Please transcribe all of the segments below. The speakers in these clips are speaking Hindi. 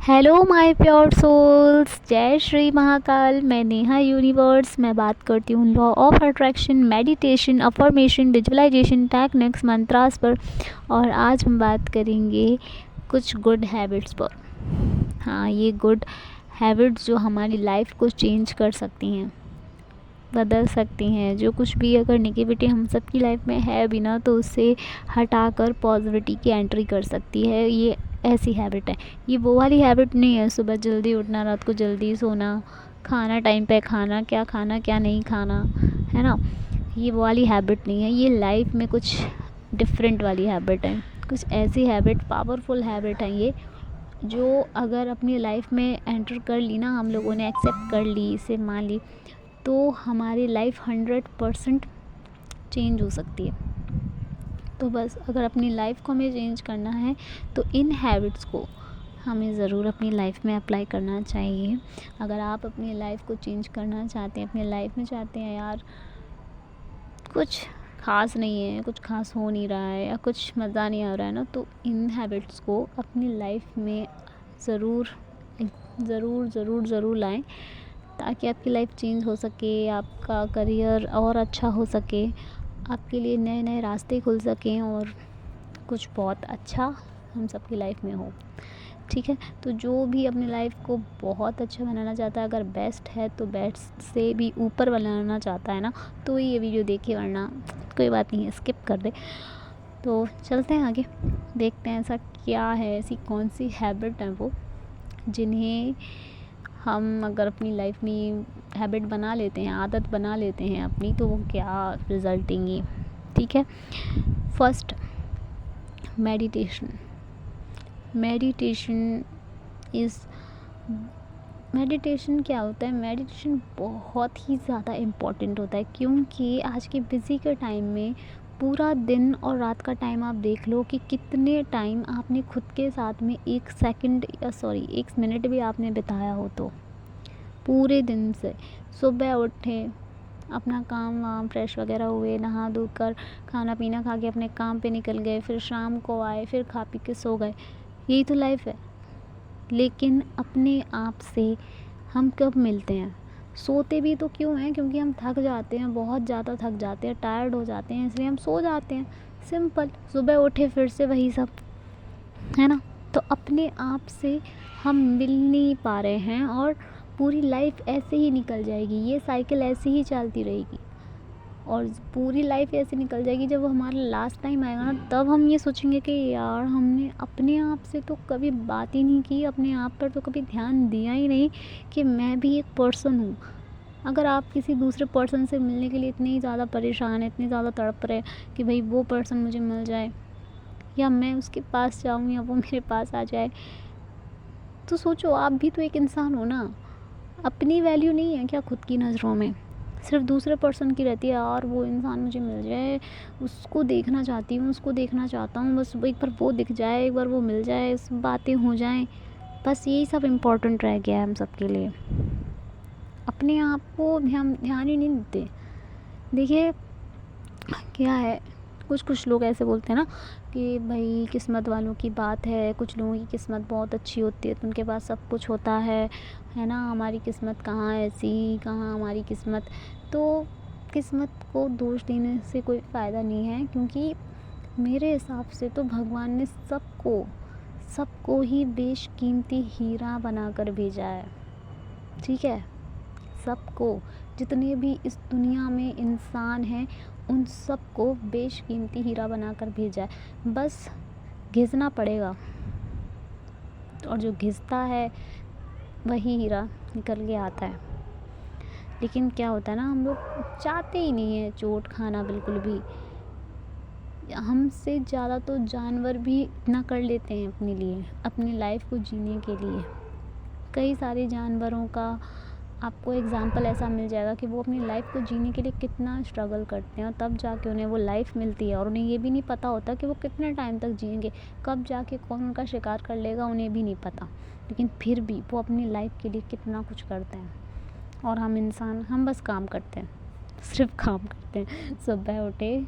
हेलो माय प्योर सोल्स, जय श्री महाकाल। मैं नेहा यूनिवर्स। मैं बात करती हूँ law of attraction, meditation, affirmation, visualisation techniques, mantras पर। और आज हम बात करेंगे कुछ गुड हैबिट्स पर। हाँ, ये गुड हैबिट्स जो हमारी लाइफ को चेंज कर सकती हैं, बदल सकती हैं। जो कुछ भी अगर नेगेटिविटी हम सबकी लाइफ में है भी ना, तो उससे हटाकर पॉजिटिविटी की एंट्री कर सकती है। ये ऐसी हैबिट है। ये वो वाली हैबिट नहीं है सुबह जल्दी उठना, रात को जल्दी सोना, खाना टाइम पे खाना क्या नहीं खाना, है ना। ये वो वाली हैबिट नहीं है। ये लाइफ में कुछ डिफरेंट वाली हैबिट है। कुछ ऐसी हैबिट, पावरफुल हैबिट है ये, जो अगर अपनी लाइफ में एंटर कर ली ना, हम लोगों ने एक्सेप्ट कर ली, इसे मान ली, तो हमारी लाइफ 100% चेंज हो सकती है। तो बस अगर अपनी लाइफ को हमें चेंज करना है तो इन हैबिट्स को हमें ज़रूर अपनी लाइफ में अप्लाई करना चाहिए। अगर आप अपनी लाइफ को चेंज करना चाहते हैं, अपनी लाइफ में चाहते हैं यार कुछ ख़ास नहीं है, कुछ ख़ास हो नहीं रहा है या कुछ मज़ा नहीं आ रहा है ना, तो इन हैबिट्स को अपनी लाइफ में ज़रूर ज़रूर ज़रूर ज़रूर लाएं, ताकि आपकी लाइफ चेंज हो सके, आपका करियर और अच्छा हो सके, आपके लिए नए नए रास्ते खुल सकें और कुछ बहुत अच्छा हम सबकी लाइफ में हो। ठीक है, तो जो भी अपनी लाइफ को बहुत अच्छा बनाना चाहता है, अगर बेस्ट है तो बेस्ट से भी ऊपर बनाना चाहता है ना, तो ये वीडियो देखे, वरना कोई बात नहीं है, स्किप कर दे। तो चलते हैं आगे, देखते हैं ऐसा क्या है, ऐसी कौन सी हैबिट है वो जिन्हें हम अगर अपनी लाइफ में हैबिट बना लेते हैं, आदत बना लेते हैं अपनी, तो वो क्या रिज़ल्ट देंगी। ठीक है, फर्स्ट, मेडिटेशन। मेडिटेशन क्या होता है? मेडिटेशन बहुत ही ज़्यादा इम्पॉर्टेंट होता है, क्योंकि आज के बिज़ी के टाइम में पूरा दिन और रात का टाइम आप देख लो कि कितने टाइम आपने खुद के साथ में एक मिनट भी आपने बिताया हो। तो पूरे दिन से सुबह उठे, अपना काम वाम फ्रेश वगैरह हुए, नहा धो कर खाना पीना खा के अपने काम पे निकल गए, फिर शाम को आए, फिर खा पी के सो गए। यही तो लाइफ है। लेकिन अपने आप से हम कब मिलते हैं? सोते भी तो क्यों हैं? क्योंकि हम थक जाते हैं, बहुत ज़्यादा थक जाते हैं, टायर्ड हो जाते हैं, इसलिए हम सो जाते हैं। सिंपल। सुबह उठे फिर से वही सब, है ना। तो अपने आप से हम मिल नहीं पा रहे हैं और पूरी लाइफ ऐसे ही निकल जाएगी। ये साइकिल ऐसे ही चलती रहेगी और पूरी लाइफ ऐसे निकल जाएगी। जब हमारा लास्ट टाइम आएगा ना, तब हम ये सोचेंगे कि यार हमने अपने आप से तो कभी बात ही नहीं की, अपने आप पर तो कभी ध्यान दिया ही नहीं कि मैं भी एक पर्सन हूँ। अगर आप किसी दूसरे पर्सन से मिलने के लिए इतनी ज़्यादा परेशान है, इतनी ज़्यादा तड़प रहे कि भाई वो पर्सन मुझे मिल जाए, या मैं उसके पास जाऊँ, या वो मेरे पास आ जाए, तो सोचो आप भी तो एक इंसान हो ना। अपनी वैल्यू नहीं है क्या खुद की नज़रों में? सिर्फ दूसरे पर्सन की रहती है, यार वो इंसान मुझे मिल जाए, उसको देखना चाहती हूँ, उसको देखना चाहता हूँ, बस एक बार वो दिख जाए, एक बार वो मिल जाए, बातें हो जाएं, बस यही सब इम्पोर्टेंट रह गया है हम सब के लिए। अपने आप को ध्यान ही नहीं देते। देखिए क्या है, कुछ लोग ऐसे बोलते हैं ना कि भाई किस्मत वालों की बात है, कुछ लोगों की किस्मत बहुत अच्छी होती है तो उनके पास सब कुछ होता है ना। हमारी किस्मत कहाँ ऐसी, कहाँ हमारी किस्मत। तो किस्मत को दोष देने से कोई फ़ायदा नहीं है, क्योंकि मेरे हिसाब से तो भगवान ने सबको ही बेशकीमती हीरा बनाकर भेजा है। ठीक है, सबको, जितने भी इस दुनिया में इंसान हैं, उन सबको बेशकीमती हीरा बनाकर भेजा है। बस घिसना पड़ेगा, और जो घिसता है वही हीरा निकल के आता है। लेकिन क्या होता है ना, हम लोग चाहते ही नहीं है चोट खाना बिल्कुल भी। हमसे ज़्यादा तो जानवर भी इतना कर लेते हैं अपने लिए, अपनी लाइफ को जीने के लिए। कई सारे जानवरों का आपको एग्ज़ाम्पल ऐसा मिल जाएगा कि वो अपनी लाइफ को जीने के लिए कितना स्ट्रगल करते हैं, और तब जाके उन्हें वो लाइफ मिलती है। और उन्हें ये भी नहीं पता होता कि वो कितने टाइम तक जिएंगे, कब जाके कौन उनका शिकार कर लेगा, उन्हें भी नहीं पता। लेकिन फिर भी वो अपनी लाइफ के लिए कितना कुछ करते हैं। और हम इंसान, हम बस काम करते हैं, सिर्फ काम करते हैं। सुबह उठे,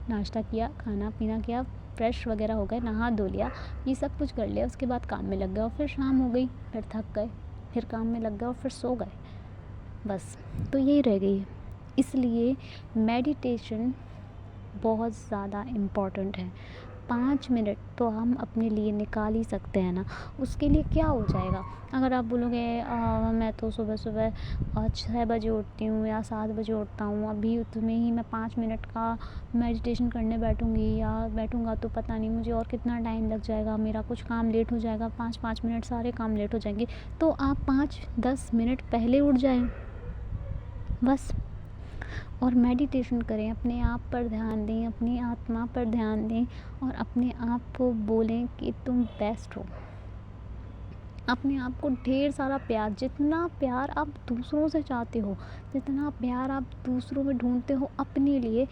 नाश्ता किया, खाना पीना किया, फ्रेश वगैरह हो गए, नहा धो लिया, ये सब कुछ कर लिया, उसके बाद काम में लग गए और फिर शाम हो गई, फिर थक गए, फिर काम में लग गए और फिर सो गए, बस। तो यही रह गई है। इसलिए मेडिटेशन बहुत ज़्यादा इम्पॉर्टेंट है। 5 मिनट तो हम अपने लिए निकाल ही सकते हैं ना। उसके लिए क्या हो जाएगा, अगर आप बोलोगे मैं तो सुबह सुबह 6 बजे उठती हूँ या 7 बजे उठता हूँ, अभी उसमें ही मैं 5 मिनट का मेडिटेशन करने बैठूँगी या बैठूँगा तो पता नहीं मुझे और कितना टाइम लग जाएगा, मेरा कुछ काम लेट हो जाएगा, 5-5 मिनट सारे काम लेट हो जाएंगे। तो आप 5-10 मिनट पहले उठ जाएं बस, और मेडिटेशन करें, अपने आप पर ध्यान दें, अपनी आत्मा पर ध्यान दें और अपने आप को बोलें कि तुम बेस्ट हो। अपने आप को ढेर सारा प्यार, जितना प्यार आप दूसरों से चाहते हो, जितना प्यार आप दूसरों में ढूंढते हो अपने लिए,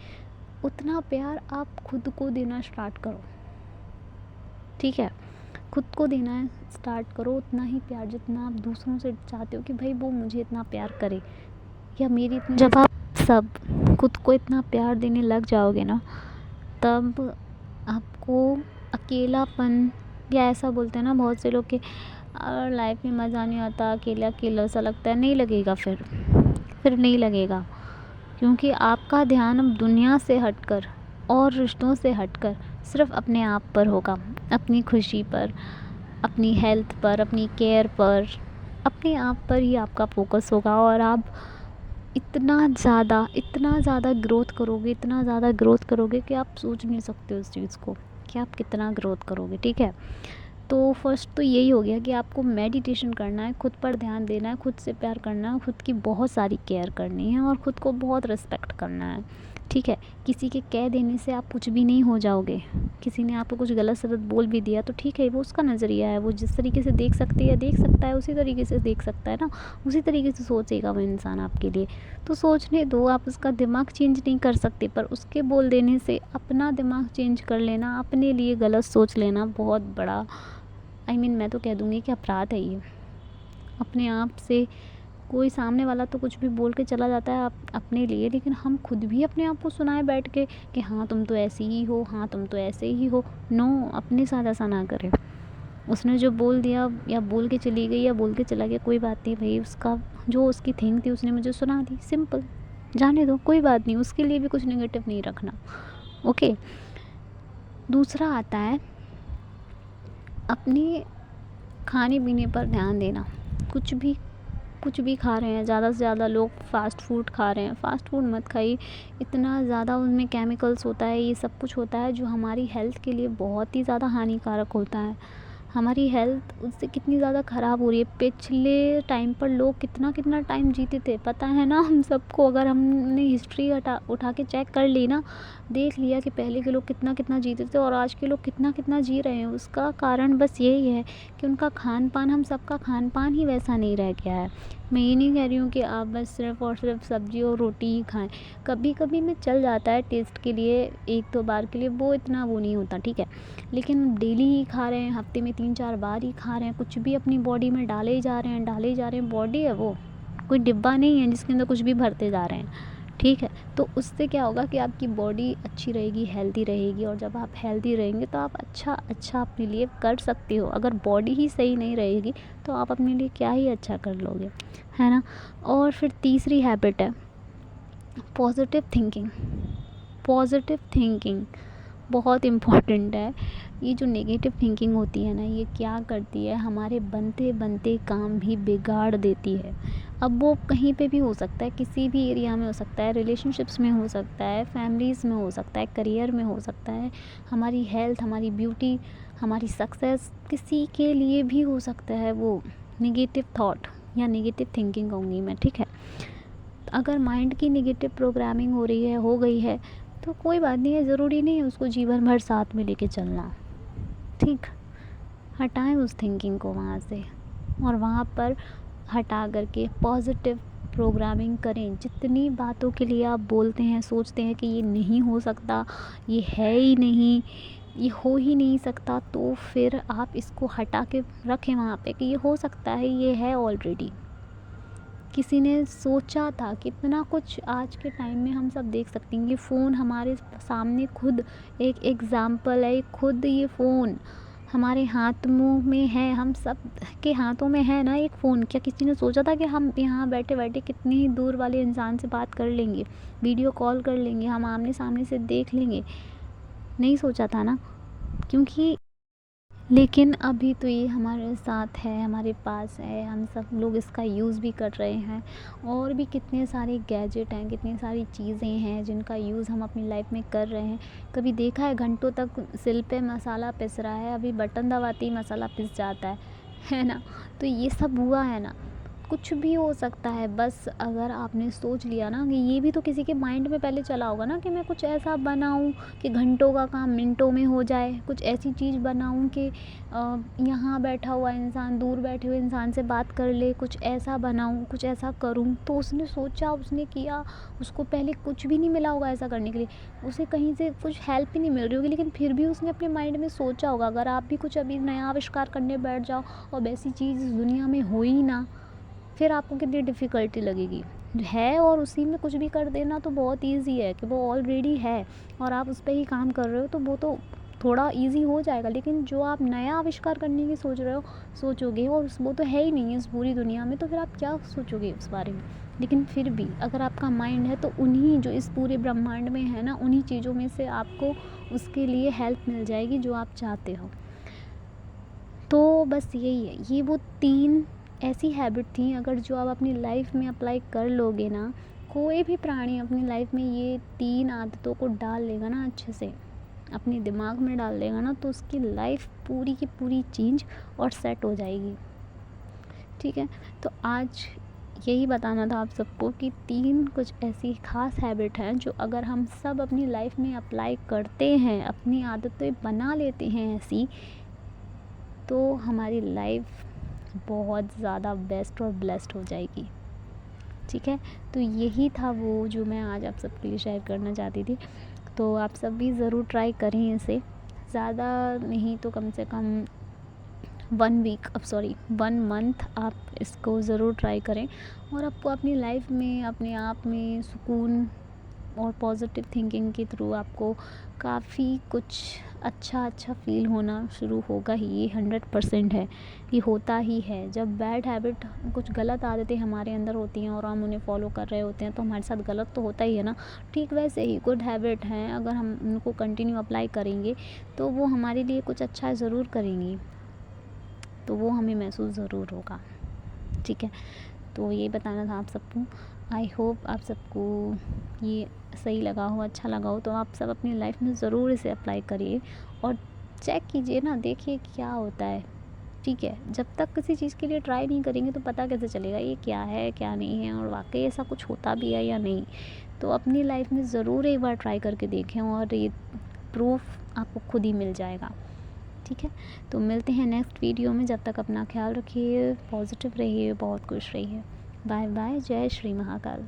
उतना प्यार आप खुद को देना स्टार्ट करो, ठीक है। खुद को देना स्टार्ट करो उतना ही प्यार जितना आप दूसरों से चाहते हो कि भाई वो मुझे इतना प्यार करे या मेरी इतनी। जब आप सब खुद को इतना प्यार देने लग जाओगे ना, तब आपको अकेलापन, या ऐसा बोलते हैं ना बहुत से लोग कि लाइफ में मज़ा नहीं आता, अकेला अकेला सा लगता है, नहीं लगेगा, फिर नहीं लगेगा, क्योंकि आपका ध्यान अब दुनिया से हटकर और रिश्तों से हटकर सिर्फ अपने आप पर होगा, अपनी खुशी पर, अपनी हेल्थ पर, अपनी केयर पर, अपने आप पर ही आपका फोकस होगा। और आप इतना ज़्यादा ग्रोथ करोगे, इतना ज़्यादा ग्रोथ करोगे कि आप सोच नहीं सकते उस चीज़ को कि आप कितना ग्रोथ करोगे, ठीक है। तो फर्स्ट तो यही हो गया कि आपको मेडिटेशन करना है, खुद पर ध्यान देना है, खुद से प्यार करना है, खुद की बहुत सारी केयर करनी है और खुद को बहुत रिस्पेक्ट करना है, ठीक है। किसी के कह देने से आप कुछ भी नहीं हो जाओगे। किसी ने आपको कुछ गलत सलत बोल भी दिया तो ठीक है, वो उसका नज़रिया है, वो जिस तरीके से देख सकती है देख सकता है, उसी तरीके से देख सकता है ना, उसी तरीके से सोचेगा वो इंसान आपके लिए। तो सोचने दो, आप उसका दिमाग चेंज नहीं कर सकते, पर उसके बोल देने से अपना दिमाग चेंज कर लेना, अपने लिए गलत सोच लेना बहुत बड़ा मैं तो कह दूँगी कि अपराध है ये। अपने आप से कोई सामने वाला तो कुछ भी बोल के चला जाता है आप अपने लिए, लेकिन हम खुद भी अपने आप को सुनाए बैठ के कि हाँ तुम तो ऐसी ही हो, हाँ तुम तो ऐसे ही हो। नो, अपने साथ ऐसा ना करें। उसने जो बोल दिया या बोल के चली गई या बोल के चला गया, कोई बात नहीं भाई, उसका जो उसकी थिंग थी उसने मुझे सुना दी, सिंपल, जाने दो, कोई बात नहीं, उसके लिए भी कुछ नेगेटिव नहीं रखना, ओके। दूसरा आता है अपने खाने पीने पर ध्यान देना। कुछ भी खा रहे हैं, ज़्यादा से ज़्यादा लोग फ़ास्ट फूड खा रहे हैं। फ़ास्ट फूड मत खाइए, इतना ज़्यादा उनमें केमिकल्स होता है, ये सब कुछ होता है जो हमारी हेल्थ के लिए बहुत ही ज़्यादा हानिकारक होता है। हमारी हेल्थ उससे कितनी ज़्यादा ख़राब हो रही है। पिछले टाइम पर लोग कितना टाइम जीते थे पता है ना हम सबको। अगर हमने हिस्ट्री उठा के चेक कर ली ना, देख लिया कि पहले के लोग कितना जीते थे और आज के लोग कितना जी रहे हैं, उसका कारण बस यही है कि उनका खान पान, हम सबका खान पान ही वैसा नहीं रह गया है। मैं ये नहीं कह रही हूँ कि आप बस सिर्फ़ और सिर्फ सब्ज़ी और रोटी ही खाएं। कभी कभी में चल जाता है टेस्ट के लिए, 1-2 बार के लिए, वो इतना वो नहीं होता, ठीक है। लेकिन डेली ही खा रहे हैं, हफ्ते में 3-4 बार ही खा रहे हैं, कुछ भी अपनी बॉडी में डाले ही जा रहे हैं। बॉडी है वो, कोई डिब्बा नहीं है जिसके अंदर कुछ भी भरते जा रहे हैं, ठीक है। तो उससे क्या होगा कि आपकी बॉडी अच्छी रहेगी, हेल्दी रहेगी, और जब आप हेल्दी रहेंगे तो आप अच्छा अपने लिए कर सकते हो। अगर बॉडी ही सही नहीं रहेगी तो आप अपने लिए क्या ही अच्छा कर लोगे, है ना। और फिर तीसरी हैबिट है पॉजिटिव थिंकिंग बहुत इम्पॉर्टेंट है। ये जो नेगेटिव थिंकिंग होती है ना, ये क्या करती है, हमारे बनते बनते काम भी बिगाड़ देती है। अब वो कहीं पे भी हो सकता है, किसी भी एरिया में हो सकता है, रिलेशनशिप्स में हो सकता है, फैमिलीज़ में हो सकता है, करियर में हो सकता है, हमारी हेल्थ, हमारी ब्यूटी, हमारी सक्सेस, किसी के लिए भी हो सकता है वो नेगेटिव थॉट या नेगेटिव थिंकिंग कहूँगी मैं, ठीक है। अगर माइंड की नेगेटिव प्रोग्रामिंग हो रही है, हो गई है, तो कोई बात नहीं है, ज़रूरी नहीं है उसको जीवन भर साथ में लेके चलना, ठीक। हटाएं उस थिंकिंग को वहाँ से और वहाँ पर हटा करके पॉजिटिव प्रोग्रामिंग करें। जितनी बातों के लिए आप बोलते हैं, सोचते हैं कि ये नहीं हो सकता, ये है ही नहीं, ये हो ही नहीं सकता, तो फिर आप इसको हटा के रखें वहाँ पे कि ये हो सकता है, ये है ऑलरेडी, किसी ने सोचा था? कितना कुछ आज के टाइम में हम सब देख सकते हैं कि फ़ोन हमारे सामने खुद एक एग्ज़ाम्पल है। खुद ये फ़ोन हमारे हाथ मुँह में है, हम सब के हाथों में है ना एक फ़ोन। क्या किसी ने सोचा था कि हम यहाँ बैठे-बैठे कितनी ही दूर वाले इंसान से बात कर लेंगे, वीडियो कॉल कर लेंगे, हम आमने-सामने से देख लेंगे? नहीं सोचा था ना, क्योंकि लेकिन अभी तो ये हमारे साथ है, हमारे पास है, हम सब लोग इसका यूज़ भी कर रहे हैं। और भी कितने सारे गैजेट हैं, कितनी सारी चीज़ें हैं जिनका यूज़ हम अपनी लाइफ में कर रहे हैं। कभी देखा है घंटों तक सिल पे मसाला पिस रहा है, अभी बटन दबाते ही मसाला पिस जाता है ना? तो ये सब हुआ है ना, कुछ भी हो सकता है। बस अगर आपने सोच लिया ना, कि ये भी तो किसी के माइंड में पहले चला होगा ना कि मैं कुछ ऐसा बनाऊँ कि घंटों का काम मिनटों में हो जाए, कुछ ऐसी चीज़ बनाऊँ कि यहाँ बैठा हुआ इंसान दूर बैठे हुए इंसान से बात कर ले, कुछ ऐसा बनाऊँ, कुछ ऐसा करूँ। तो उसने सोचा, उसने किया, उसको पहले कुछ भी नहीं मिला होगा ऐसा करने के लिए, उसे कहीं से कुछ हेल्प ही नहीं मिल रही होगी, लेकिन फिर भी उसने अपने माइंड में सोचा होगा। अगर आप भी कुछ अभी नया आविष्कार करने बैठ जाओ और वैसी चीज़ इस दुनिया में हो ही ना, फिर आपको कितनी डिफ़िकल्टी लगेगी। है और उसी में कुछ भी कर देना तो बहुत ईज़ी है, कि वो ऑलरेडी है और आप उस पे ही काम कर रहे हो, तो वो तो थोड़ा ईज़ी हो जाएगा। लेकिन जो आप नया आविष्कार करने की सोच रहे हो, सोचोगे, और वो तो है ही नहीं है इस पूरी दुनिया में, तो फिर आप क्या सोचोगे उस बारे में? लेकिन फिर भी अगर आपका माइंड है, तो उन्हीं जो इस पूरे ब्रह्मांड में है ना, उन्हीं चीज़ों में से आपको उसके लिए हेल्प मिल जाएगी जो आप चाहते हो। तो बस यही है, ये वो 3 ऐसी हैबिट थी, अगर जो आप अपनी लाइफ में अप्लाई कर लोगे ना, कोई भी प्राणी अपनी लाइफ में ये 3 आदतों को डाल लेगा ना, अच्छे से अपने दिमाग में डाल लेगा ना, तो उसकी लाइफ पूरी की पूरी चेंज और सेट हो जाएगी। ठीक है? तो आज यही बताना था आप सबको कि 3 कुछ ऐसी ख़ास हैबिट हैं जो अगर हम सब अपनी लाइफ में अप्लाई करते हैं, अपनी आदतें बना लेते हैं ऐसी, तो हमारी लाइफ बहुत ज़्यादा बेस्ट और ब्लेस्ड हो जाएगी। ठीक है? तो यही था वो जो मैं आज आप सबके लिए शेयर करना चाहती थी। तो आप सब भी ज़रूर ट्राई करें इसे, ज़्यादा नहीं तो कम से कम 1 मंथ आप इसको ज़रूर ट्राई करें, और आपको अपनी लाइफ में अपने आप में सुकून और पॉजिटिव थिंकिंग के थ्रू आपको काफ़ी कुछ अच्छा फ़ील होना शुरू होगा ही। ये 100% है, ये होता ही है। जब बैड हैबिट, कुछ गलत आदतें हमारे अंदर होती हैं और हम उन्हें फॉलो कर रहे होते हैं, तो हमारे साथ गलत तो होता ही है ना। ठीक वैसे ही गुड हैबिट हैं, अगर हम उनको कंटिन्यू अप्लाई करेंगे तो वो हमारे लिए कुछ अच्छा ज़रूर करेंगी, तो वो हमें महसूस ज़रूर होगा। ठीक है? तो ये बताना था आप सबको। आई होप आप सबको ये सही लगा हो, अच्छा लगा हो, तो आप सब अपनी लाइफ में ज़रूर इसे अप्लाई करिए और चेक कीजिए ना, देखिए क्या होता है। ठीक है? जब तक किसी चीज़ के लिए ट्राई नहीं करेंगे तो पता कैसे चलेगा ये क्या है, क्या नहीं है, और वाक़ई ऐसा कुछ होता भी है या नहीं। तो अपनी लाइफ में ज़रूर एक बार ट्राई करके देखें, और ये प्रूफ़ आपको खुद ही मिल जाएगा। ठीक है? तो मिलते हैं नेक्स्ट वीडियो में। जब तक अपना ख्याल रखिए, पॉजिटिव रहिए, बहुत खुश रहिए। Bye bye. जय श्री महाकाल।